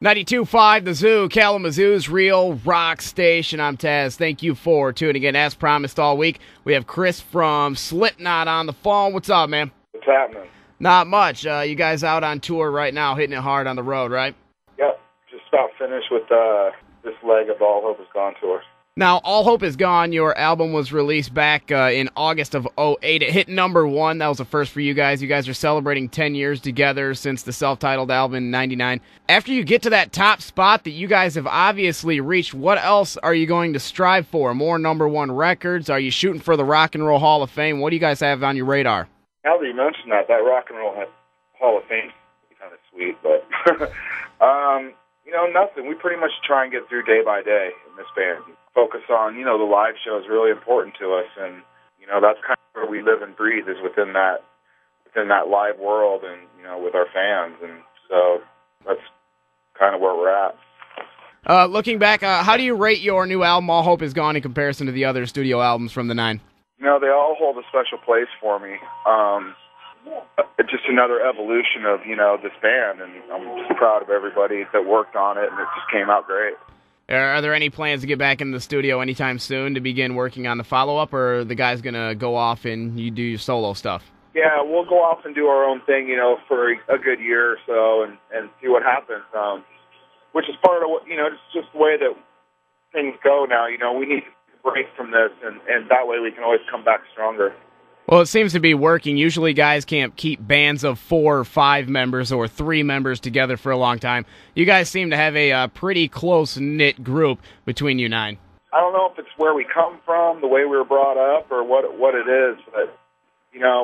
92.5 The ZUU, Kalamazoo's real rock station. I'm Taz. Thank you for tuning in. As promised all week, we have Chris from Slipknot on the phone. What's up, man? What's happening? Not much. You guys out on tour right now, hitting it hard on the road, right? Yep. Just about finished with this leg of All Hope Is Gone tour. Now, All Hope Is Gone, your album was released back in August of '08. It hit #1. That was a first for you guys. You guys are celebrating 10 years together since the self-titled album in '99. After you get to that top spot that you guys have obviously reached, what else are you going to strive for? More #1 records? Are you shooting for the Rock and Roll Hall of Fame? What do you guys have on your radar? Now that you mentioned that Rock and Roll Hall of Fame is kind of sweet, but nothing. We pretty much try and get through day by day in this band. Focus on, the live show is really important to us, and, that's kind of where we live and breathe, is within that live world and, with our fans, and so that's kind of where we're at. Looking back, how do you rate your new album, All Hope Is Gone, in comparison to the other studio albums from the '9? They all hold a special place for me. It's just another evolution of, this band, and I'm just proud of everybody that worked on it, and it just came out great. Are there any plans to get back in the studio anytime soon to begin working on the follow-up, or are the guys going to go off and you do your solo stuff? Yeah, we'll go off and do our own thing, for a good year or so and see what happens, which is part of what, it's just the way that things go now. We need to break from this, and that way we can always come back stronger. Well, it seems to be working. Usually guys can't keep bands of 4 or 5 members or 3 members together for a long time. You guys seem to have a pretty close-knit group between you 9. I don't know if it's where we come from, the way we were brought up, or what it is, but,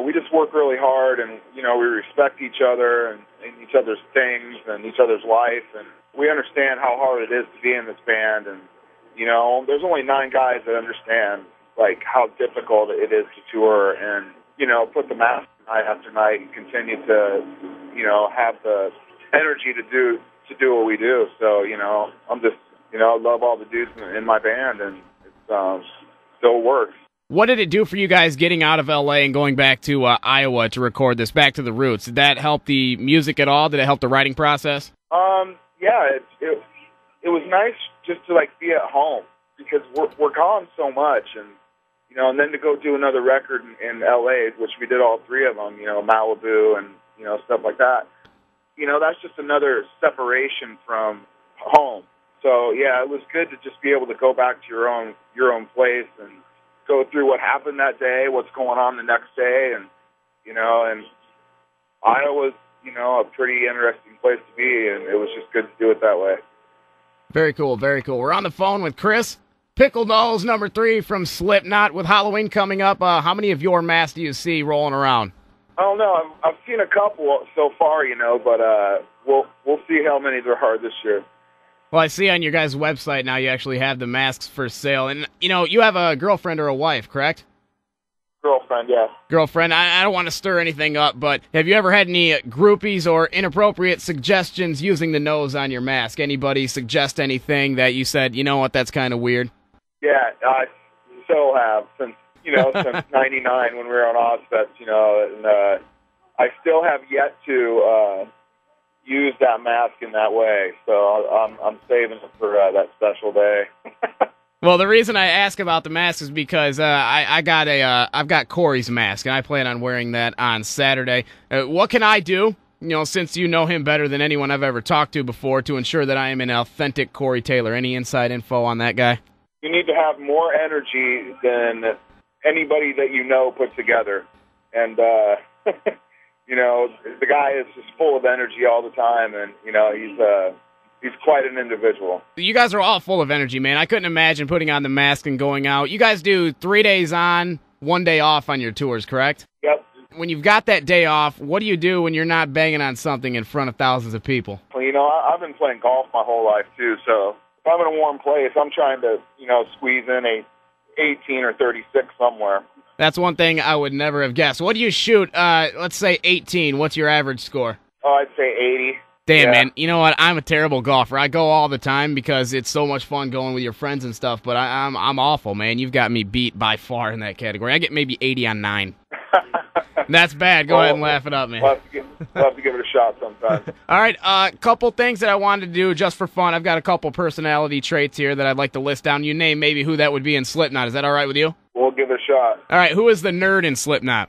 we just work really hard, and, we respect each other and each other's things and each other's life, and we understand how hard it is to be in this band, and, there's only 9 guys that understand how difficult it is to tour and, put the mask night after night and continue to, have the energy to do what we do. So, I'm just, I love all the dudes in my band, and it still works. What did it do for you guys getting out of L.A. and going back to Iowa to record this, back to the roots? Did that help the music at all? Did it help the writing process? Yeah, it was nice just to, be at home, because we're gone so much, and and then to go do another record in L.A., which we did all 3 of them, Malibu and, stuff like that. That's just another separation from home. So, yeah, it was good to just be able to go back to your own place and go through what happened that day, what's going on the next day, and, and Iowa's, a pretty interesting place to be, and it was just good to do it that way. Very cool, very cool. We're on the phone with Chris, Pickle Nose, #3 from Slipknot. With Halloween coming up, how many of your masks do you see rolling around? I don't know. I've seen a couple so far, but we'll see how many there are this year. Well, I see on your guys' website now you actually have the masks for sale. And, you have a girlfriend or a wife, correct? Girlfriend, yeah. Girlfriend. I don't want to stir anything up, but have you ever had any groupies or inappropriate suggestions using the nose on your mask? Anybody suggest anything that you said, you know what, that's kind of weird? Yeah, I still have since since '99 when we were on Ozfest, and I still have yet to use that mask in that way. So I'm saving it for that special day. Well, the reason I ask about the mask is because I've got Corey's mask, and I plan on wearing that on Saturday. What can I do? Since you know him better than anyone I've ever talked to before, to ensure that I am an authentic Corey Taylor. Any inside info on that guy? You need to have more energy than anybody that put together. And, the guy is just full of energy all the time, and, he's quite an individual. You guys are all full of energy, man. I couldn't imagine putting on the mask and going out. You guys do 3 days on, 1 day off on your tours, correct? Yep. When you've got that day off, what do you do when you're not banging on something in front of thousands of people? Well, I've been playing golf my whole life, too, so if I'm in a warm place, I'm trying to, squeeze in a 18 or 36 somewhere. That's one thing I would never have guessed. What do you shoot? Let's say 18. What's your average score? Oh, I'd say 80. Damn, yeah. Man. You know what? I'm a terrible golfer. I go all the time because it's so much fun going with your friends and stuff, but I'm awful, man. You've got me beat by far in that category. I get maybe 80 on 9. That's bad. Go ahead and laugh it up, man. We'll have to give it a shot sometime. All right, couple things that I wanted to do just for fun. I've got a couple personality traits here that I'd like to list down. You name maybe who that would be in Slipknot. Is that all right with you? We'll give it a shot. All right, who is the nerd in Slipknot?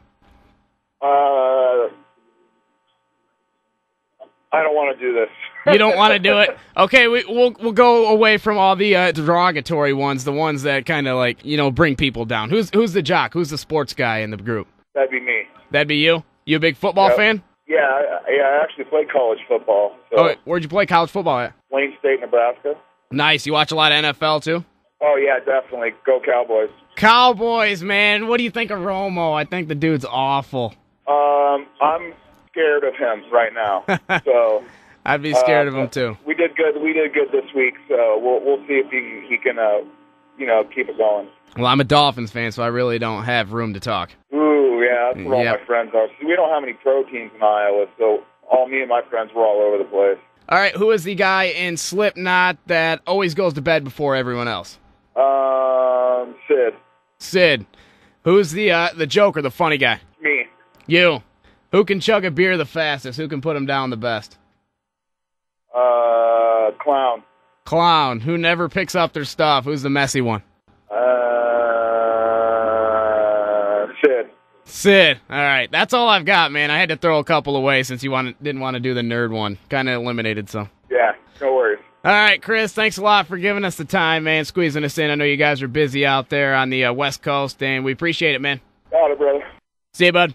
I don't want to do this. You don't want to do it? Okay, we'll go away from all the derogatory ones, the ones that kind of like, bring people down. Who's the jock? Who's the sports guy in the group? That'd be me. That'd be you? You a big football fan? Yeah, I actually played college football. So. Oh, where'd you play college football at? Wayne State, Nebraska. Nice. You watch a lot of NFL, too? Oh, yeah, definitely. Go Cowboys. Cowboys, man. What do you think of Romo? I think the dude's awful. I'm scared of him right now. So I'd be scared of him, too. We did good this week, so we'll see if he can, keep it going. Well, I'm a Dolphins fan, so I really don't have room to talk. Ooh, yeah, that's where all my friends are. So we don't have any pro teams in Iowa, so me and my friends were all over the place. All right, who is the guy in Slipknot that always goes to bed before everyone else? Sid. Sid. Who's the joker, the funny guy? Me. You. Who can chug a beer the fastest? Who can put him down the best? Clown. Clown. Who never picks up their stuff? Who's the messy one? Sid. Sid. All right. That's all I've got, man. I had to throw a couple away since you didn't want to do the nerd one. Kind of eliminated some. Yeah, no worries. All right, Chris, thanks a lot for giving us the time, man, squeezing us in. I know you guys are busy out there on the West Coast, and we appreciate it, man. Got it, brother. See you, bud.